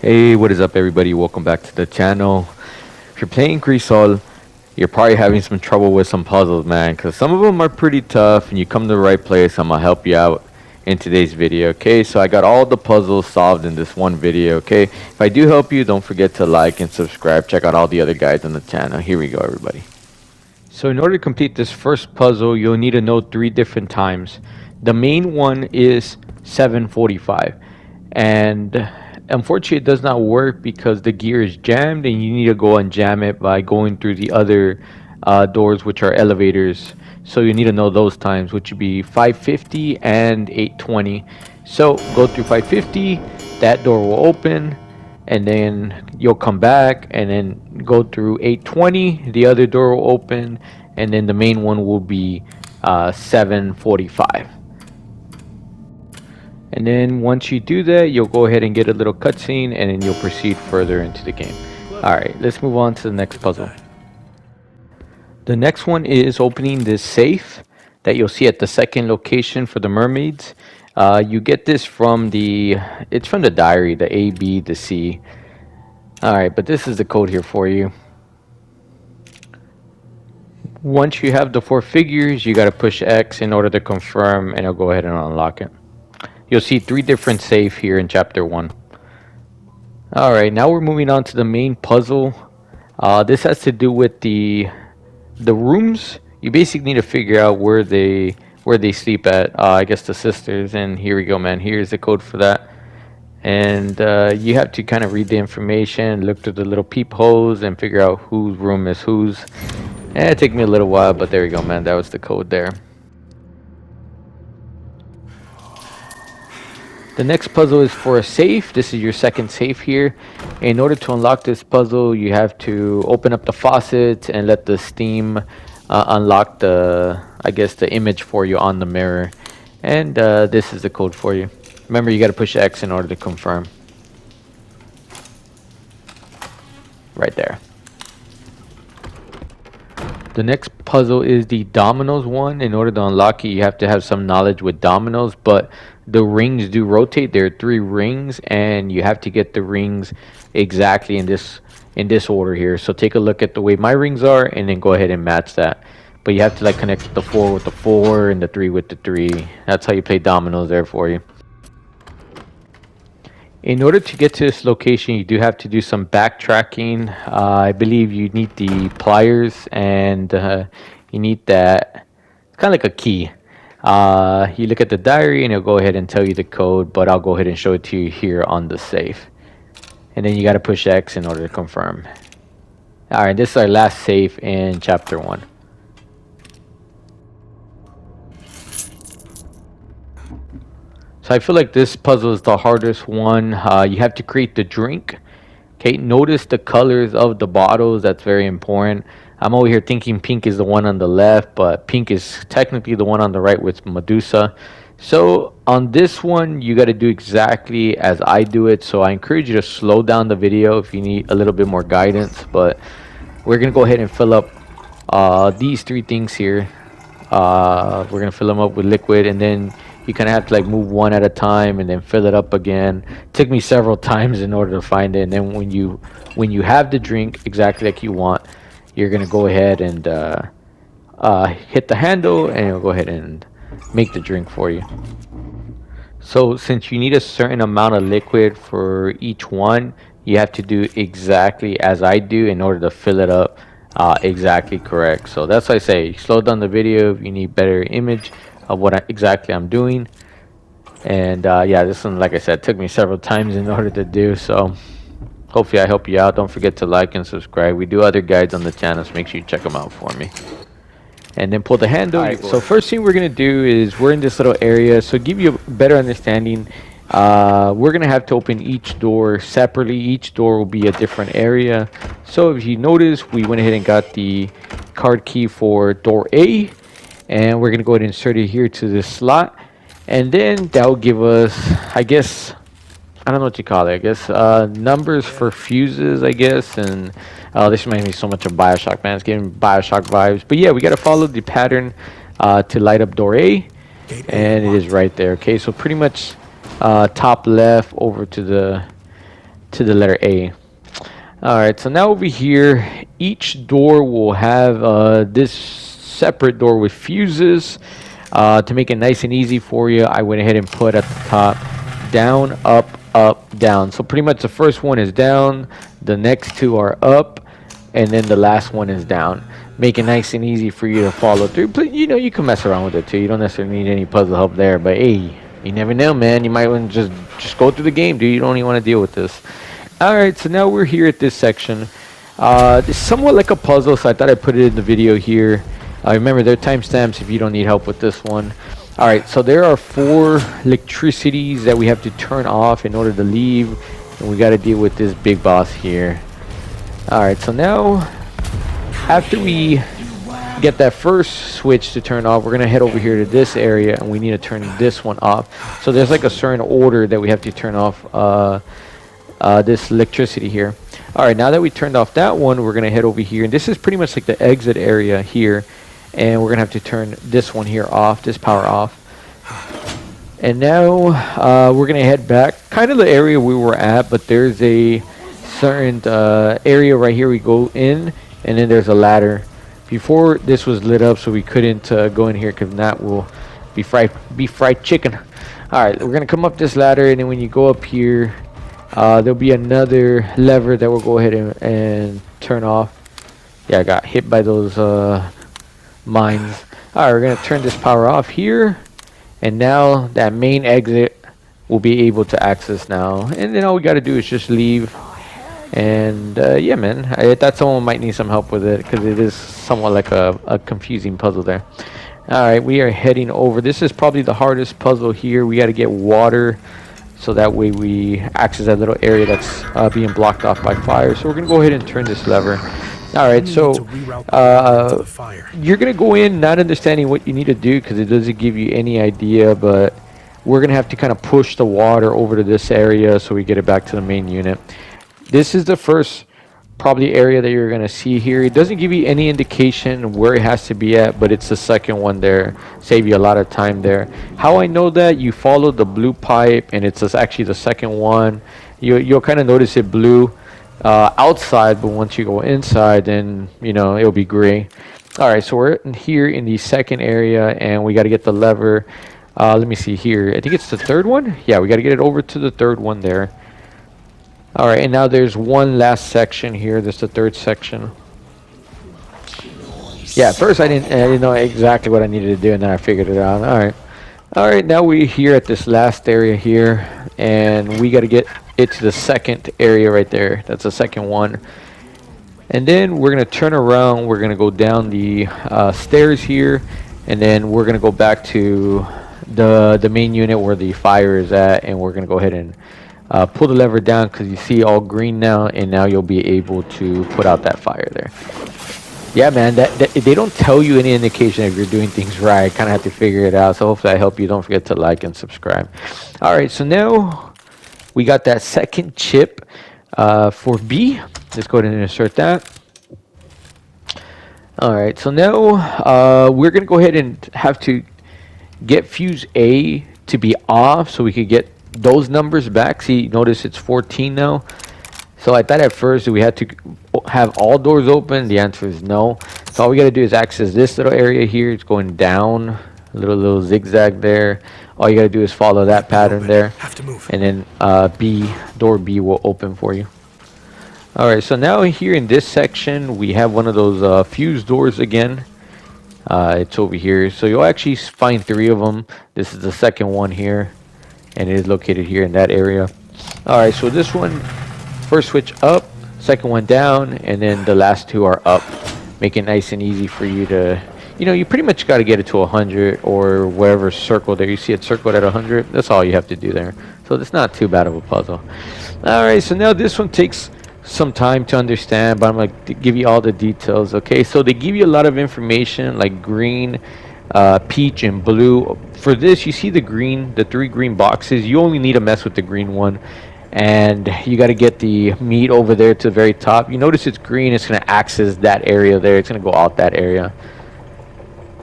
Hey, what is up everybody? Welcome back to the channel. If you're playing Crisol, you're probably having some trouble with some puzzles, man, because some of them are pretty tough and you come to the right place. I'm going to help you out in today's video, okay? So I got all the puzzles solved in this one video, okay? If I do help you, don't forget to like and subscribe. Check out all the other guides on the channel. Here we go, everybody. So in order to complete this first puzzle, you'll need to know 3 different times. The main one is 7:45, and unfortunately it does not work because the gear is jammed and you need to go and jam it by going through the other doors, which are elevators. So you need to know those times, which would be 5:50 and 8:20. So go through 5:50, that door will open, and then you'll come back and then go through 8:20, the other door will open, and then the main one will be 7:45. And then once you do that, you'll go ahead and get a little cutscene, and then you'll proceed further into the game. Alright, let's move on to the next puzzle. The next one is opening this safe that you'll see at the second location for the mermaids. You get this from it's from the diary, the A, B, the C. Alright, but this is the code here for you. Once you have the 4 figures, you got to push X in order to confirm, and it'll go ahead and unlock it. You'll see 3 different safe here in chapter 1. Alright, now we're moving on to the main puzzle. This has to do with the rooms. You basically need to figure out where they sleep at. I guess the sisters, and here we go, man. Here's the code for that. And you have to kind of read the information, look through the little peepholes, and figure out whose room is whose. And it took me a little while, but there we go, man. That was the code there. The next puzzle is for a safe. This is your second safe here. In order to unlock this puzzle, you have to open up the faucet and let the steam unlock the image for you on the mirror. And this is the code for you. Remember, you got to push X in order to confirm. Right there. The next puzzle is the dominoes one. In order to unlock it, you have to have some knowledge with dominoes, but the rings do rotate. There are 3 rings, and you have to get the rings exactly in this order here. So take a look at the way my rings are, and then go ahead and match that. But you have to connect the 4 with the 4 and the 3 with the 3. That's how you play dominoes there for you. In order to get to this location, you do have to do some backtracking. I believe you need the pliers, and you need that. It's kind of like a key. You look at the diary, and it'll go ahead and tell you the code, but I'll go ahead and show it to you here on the safe. And then you got to push X in order to confirm. Alright, this is our last safe in chapter 1. So I feel like this puzzle is the hardest one. You have to create the drink. Okay, notice the colors of the bottles. That's very important. I'm over here thinking pink is the one on the left, but pink is technically the one on the right with Medusa. So on this one, you got to do exactly as I do it. So I encourage you to slow down the video if you need a little bit more guidance. But we're going to go ahead and fill up these 3 things here. We're going to fill them up with liquid, and then you kind of have to move one at a time and then fill it up again. It took me several times in order to find it. And then when you have the drink exactly like you want, you're gonna go ahead and hit the handle, and it'll go ahead and make the drink for you. So since you need a certain amount of liquid for each one, you have to do exactly as I do in order to fill it up exactly correct. So that's why I say slow down the video if you need better image of what exactly I'm doing. And yeah, this one, like I said, took me several times in order to do. So hopefully I help you out. Don't forget to like and subscribe. We do other guides on the channel, so make sure you check them out for me. And then pull the handle. Right, so first thing we're gonna do is we're in this little area. So give you a better understanding, we're gonna have to open each door separately. Each door will be a different area. So if you notice, we went ahead and got the card key for door A, and we're gonna go ahead and insert it here to this slot, and then that will give us, I guess, I don't know what you call it, I guess numbers for fuses, I guess. And this reminds me so much of Bioshock, man. It's giving Bioshock vibes. But yeah, we got to follow the pattern to light up door A, and it is right there. Okay, so pretty much top left over to the to the letter A. Alright, so now over here, each door will have this separate door with fuses. To make it nice and easy for you, I went ahead and put at the top down, up, up, down. So pretty much the first one is down, the next two are up, and then the last one is down. Make it nice and easy for you to follow through. But you know, you can mess around with it too. You don't necessarily need any puzzle help there. But hey, you never know, man. You might want to just go through the game, dude. You don't even want to deal with this. Alright, so now we're here at this section. It's somewhat like a puzzle, so I thought I'd put it in the video here. Remember, there are timestamps if you don't need help with this one. Alright, so there are 4 electricities that we have to turn off in order to leave. And we got to deal with this big boss here. Alright, so now, after we get that first switch to turn off, we're going to head over here to this area, and we need to turn this one off. So there's like a certain order that we have to turn off this electricity here. Alright, now that we turned off that one, we're going to head over here, and this is pretty much like the exit area here, and we're going to have to turn this one here off, this power off. And now we're going to head back, kind of the area we were at, but there's a certain area right here we go in, and then there's a ladder. Before this was lit up, so we couldn't go in here, because that will be fried chicken. Alright, we're going to come up this ladder, and then when you go up here, there'll be another lever that we'll go ahead and turn off. Yeah, I got hit by those mines. Alright, we're going to turn this power off here. And now that main exit will be able to access now. And then all we got to do is just leave. And yeah, man, I thought someone might need some help with it, because it is somewhat like a confusing puzzle there. Alright, we are heading over. This is probably the hardest puzzle here. We got to get water, so that way we access that little area that's being blocked off by fire. So we're going to go ahead and turn this lever. Alright, so you're going to go in not understanding what you need to do, because it doesn't give you any idea, but we're going to have to kind of push the water over to this area so we get it back to the main unit. This is the first probably area that you're going to see here. It doesn't give you any indication where it has to be at, but it's the second one there. Save you a lot of time there. How I know that, you follow the blue pipe, and it's actually the second one. You'll kind of notice it blue outside, but once you go inside, then you know it'll be gray. Alright, so we're here in the second area, and we got to get the lever. Let me see here. I think it's the third one. Yeah, we got to get it over to the third one there. Alright, and now there's one last section here. This is the third section. Yeah, at first I didn't know exactly what I needed to do, and then I figured it out. Alright, now we're here at this last area here, and we got to get it to the second area right there. That's the second one. And then we're going to turn around. We're going to go down the stairs here, and then we're going to go back to the main unit where the fire is at, and we're going to go ahead and pull the lever down, because you see all green now, and now you'll be able to put out that fire there. Yeah, man, that they don't tell you any indication if you're doing things right. Kind of have to figure it out. So hopefully I help you. Don't forget to like and subscribe. All right, so now we got that second chip for B. Let's go ahead and insert that. All right, so now we're going to go ahead and have to get fuse A to be off so we could get those numbers back. See, notice it's 14 now. So I thought at first we had to have all doors open. The answer is no. So all we got to do is access this little area here. It's going down, a little zigzag there. All you got to do is follow that pattern there. Have to move. And then door B will open for you. All right, so now here in this section, we have one of those fuse doors again. It's over here. So you'll actually find 3 of them. This is the second one here, and it is located here in that area. All right, so this one, first switch up, second one down, and then the last 2 are up. Make it nice and easy for you to, you know, you pretty much got to get it to 100 or wherever circle there. You see it circled at 100. That's all you have to do there. So it's not too bad of a puzzle. All right, so now this one takes some time to understand, but I'm going to give you all the details. Okay, so they give you a lot of information like green, peach, and blue. For this, you see the green, the 3 green boxes. You only need to mess with the green one, and you got to get the meat over there to the very top. You notice it's green. It's going to access that area there. It's going to go out that area.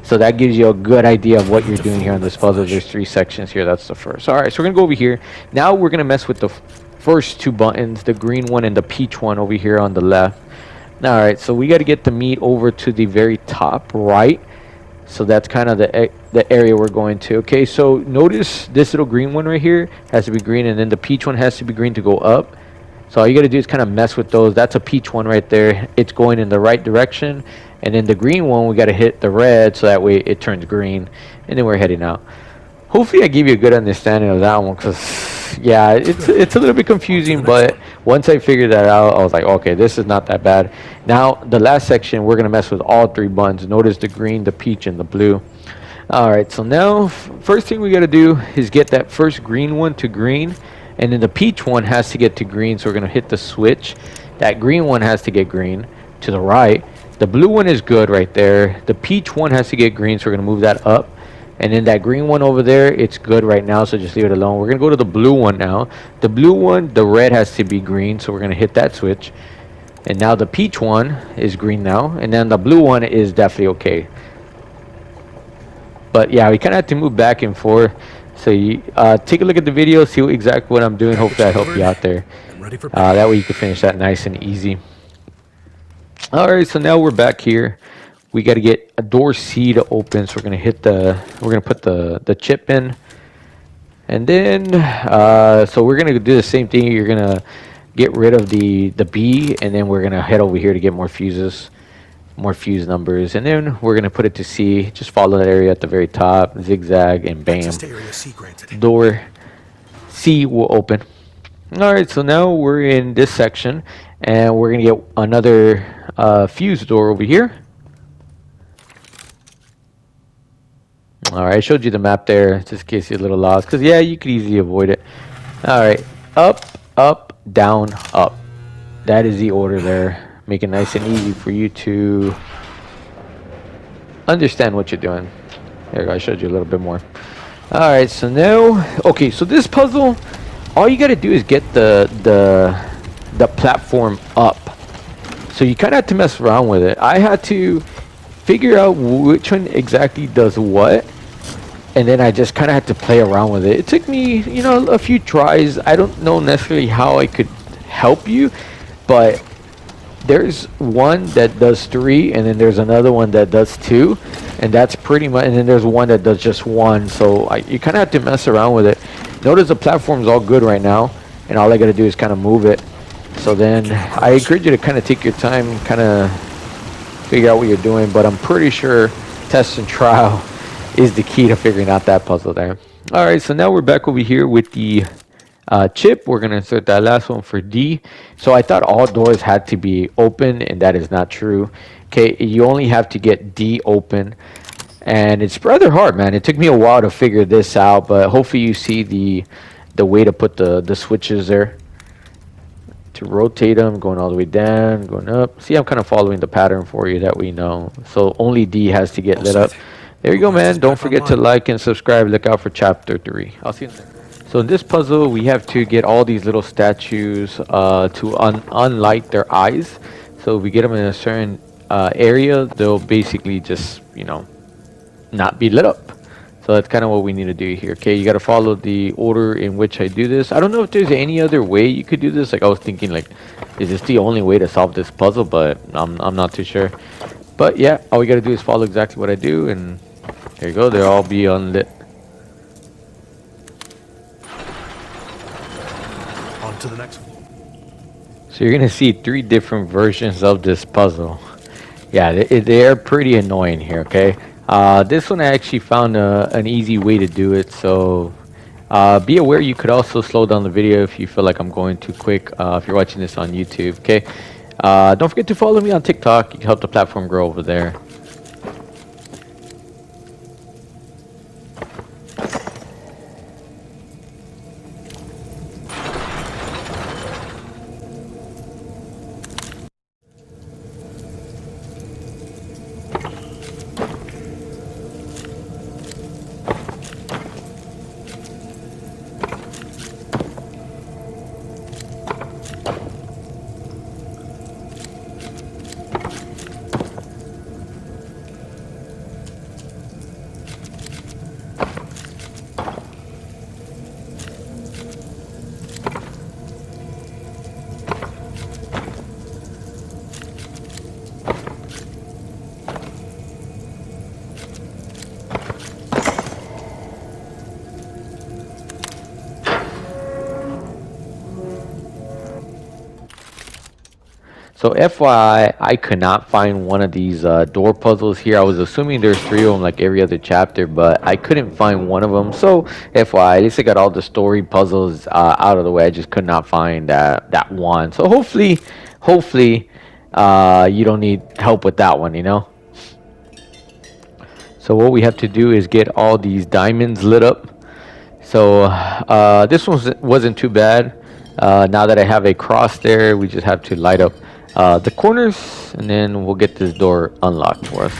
So that gives you a good idea of what you're doing here on this puzzle. There's 3 sections here. That's the first. All right, so we're going to go over here. Now we're going to mess with the first two buttons, the green one and the peach one over here on the left. All right, so we got to get the meat over to the very top right. So that's kind of the area we're going to. Okay, so notice this little green one right here has to be green, and then the peach one has to be green to go up. So all you got to do is kind of mess with those. That's a peach one right there. It's going in the right direction. And then the green one, we got to hit the red so that way it turns green. And then we're heading out. Hopefully I give you a good understanding of that one, because yeah, it's a little bit confusing, but once I figured that out, I was like, okay, this is not that bad. Now the last section, we're gonna mess with all three buttons. Notice the green, the peach, and the blue. All right, so now first thing we got to do is get that first green one to green, and then the peach one has to get to green, so we're gonna hit the switch. That green one has to get green to the right. The blue one is good right there. The peach one has to get green, so we're gonna move that up. And then that green one over there, it's good right now, so just leave it alone. We're gonna go to the blue one now. The blue one, the red has to be green, so we're gonna hit that switch. And now the peach one is green now, and then the blue one is definitely okay. But yeah, we kind of have to move back and forth. So you take a look at the video, see exactly what I'm doing. Hope that helped you out there. That way you can finish that nice and easy. All right, so now we're back here. We got to get a door C to open, so we're gonna hit we're gonna put the chip in, and then so we're gonna do the same thing. You're gonna get rid of the B, and then we're gonna head over here to get more fuses, more fuse numbers, and then we're gonna put it to C. Just follow that area at the very top, zigzag, and bam, door C will open. All right, so now we're in this section, and we're gonna get another fuse door over here. All right, I showed you the map there, just in case you're a little lost, because yeah, you could easily avoid it. All right, up, up, down, up. That is the order there. Make it nice and easy for you to understand what you're doing. There you go, I showed you a little bit more. All right, so now, okay, so this puzzle, all you got to do is get the platform up. So you kind of have to mess around with it. I had to figure out which one exactly does what, and then I just kind of had to play around with it. It took me, you know, a few tries. I don't know necessarily how I could help you, but there's one that does 3, and then there's another one that does 2, and that's pretty much, and then there's one that does just 1. So you kind of have to mess around with it. Notice the platform's all good right now, and all I got to do is kind of move it. So then I encourage you to kind of take your time, kind of figure out what you're doing, but I'm pretty sure test and trial is the key to figuring out that puzzle there. All right, so now we're back over here with the chip. We're gonna insert that last one for D. So I thought all doors had to be open, and that is not true. Okay, you only have to get D open, and it's rather hard, man. It took me a while to figure this out, but hopefully you see the way to put the switches there. To rotate them, going all the way down, going up. See, I'm kind of following the pattern for you that we know. So only D has to get lit up. There you go, man. Don't forget to like and subscribe. Look out for chapter 3. I'll see you next. So in this puzzle, we have to get all these little statues to unlight their eyes. So if we get them in a certain area, they'll basically just, you know, not be lit up. So that's kind of what we need to do here. Okay, you got to follow the order in which I do this. I don't know if there's any other way you could do this. Like I was thinking, like, is this the only way to solve this puzzle? But I'm not too sure. But yeah, all we got to do is follow exactly what I do, and there you go. They'll all be unlit. On to the next one. So you're gonna see 3 different versions of this puzzle. Yeah, they're pretty annoying here. Okay. This one I actually found an easy way to do it, so be aware you could also slow down the video if you feel like I'm going too quick, if you're watching this on YouTube, okay? Don't forget to follow me on TikTok. You can help the platform grow over there. So FYI, I could not find one of these door puzzles here. I was assuming there's 3 of them like every other chapter, but I couldn't find one of them. So FYI, at least I got all the story puzzles out of the way. I just could not find that one. So hopefully, you don't need help with that one, you know? So what we have to do is get all these diamonds lit up. So this one wasn't too bad. Now that I have a cross there, we just have to light up the corners, and then we'll get this door unlocked for us.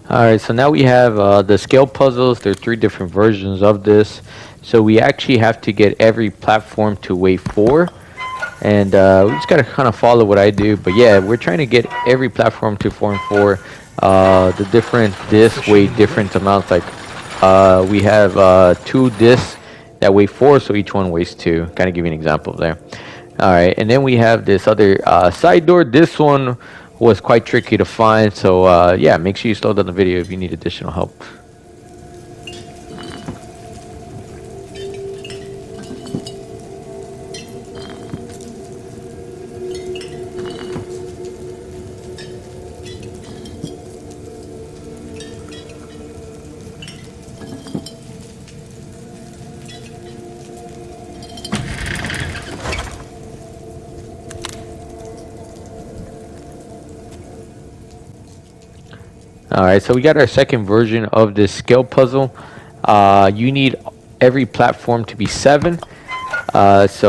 Alright, so now we have the scale puzzles. There are 3 different versions of this. So we actually have to get every platform to wave 4. And we just gotta kind of follow what I do. But yeah, we're trying to get every platform to 4 and 4. The different discs weigh different amounts. Like we have 2 discs that weigh 4, so each one weighs 2. Kind of give you an example there. All right, and then we have this other side door. This one was quite tricky to find. So yeah, make sure you slow down the video if you need additional help. Alright, so we got our second version of this scale puzzle. You need every platform to be 7. That's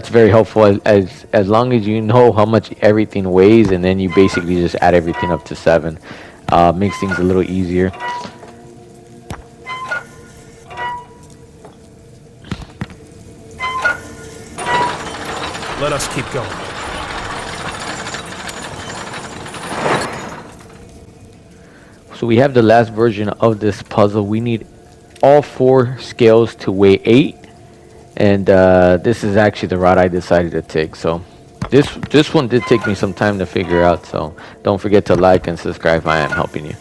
very helpful as long as you know how much everything weighs, and then you basically just add everything up to 7. Makes things a little easier. Let us keep going. So we have the last version of this puzzle. We need all 4 scales to weigh 8, and this is actually the route I decided to take. So this one did take me some time to figure out, so don't forget to like and subscribe if I am helping you.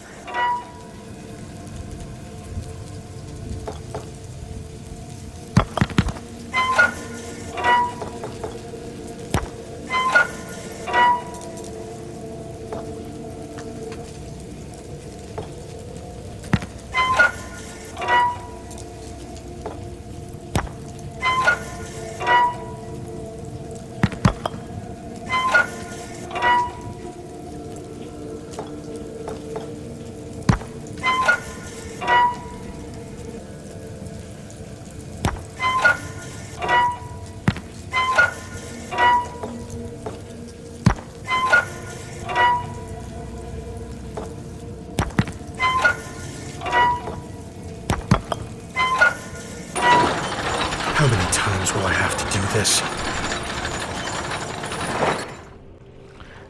How many times will I have to do this?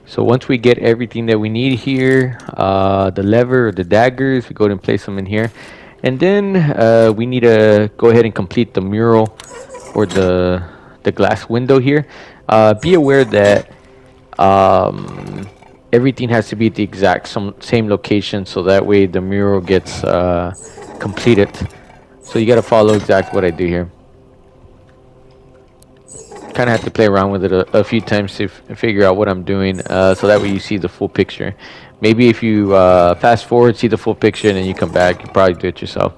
So once we get everything that we need here, the lever or the daggers, we go ahead and place them in here. And then we need to go ahead and complete the mural or the glass window here. Be aware that everything has to be at the exact same location, so that way the mural gets completed. So you got to follow exactly what I do here. Kind of have to play around with it a few times to figure out what I'm doing, so that way you see the full picture. Maybe if you fast forward, see the full picture, and then you come back, you probably do it yourself.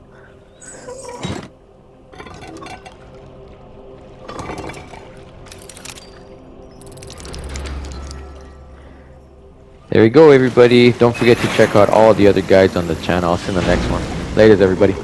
There we go, everybody. Don't forget to check out all the other guides on the channel. I'll see you in the next one. Later, everybody.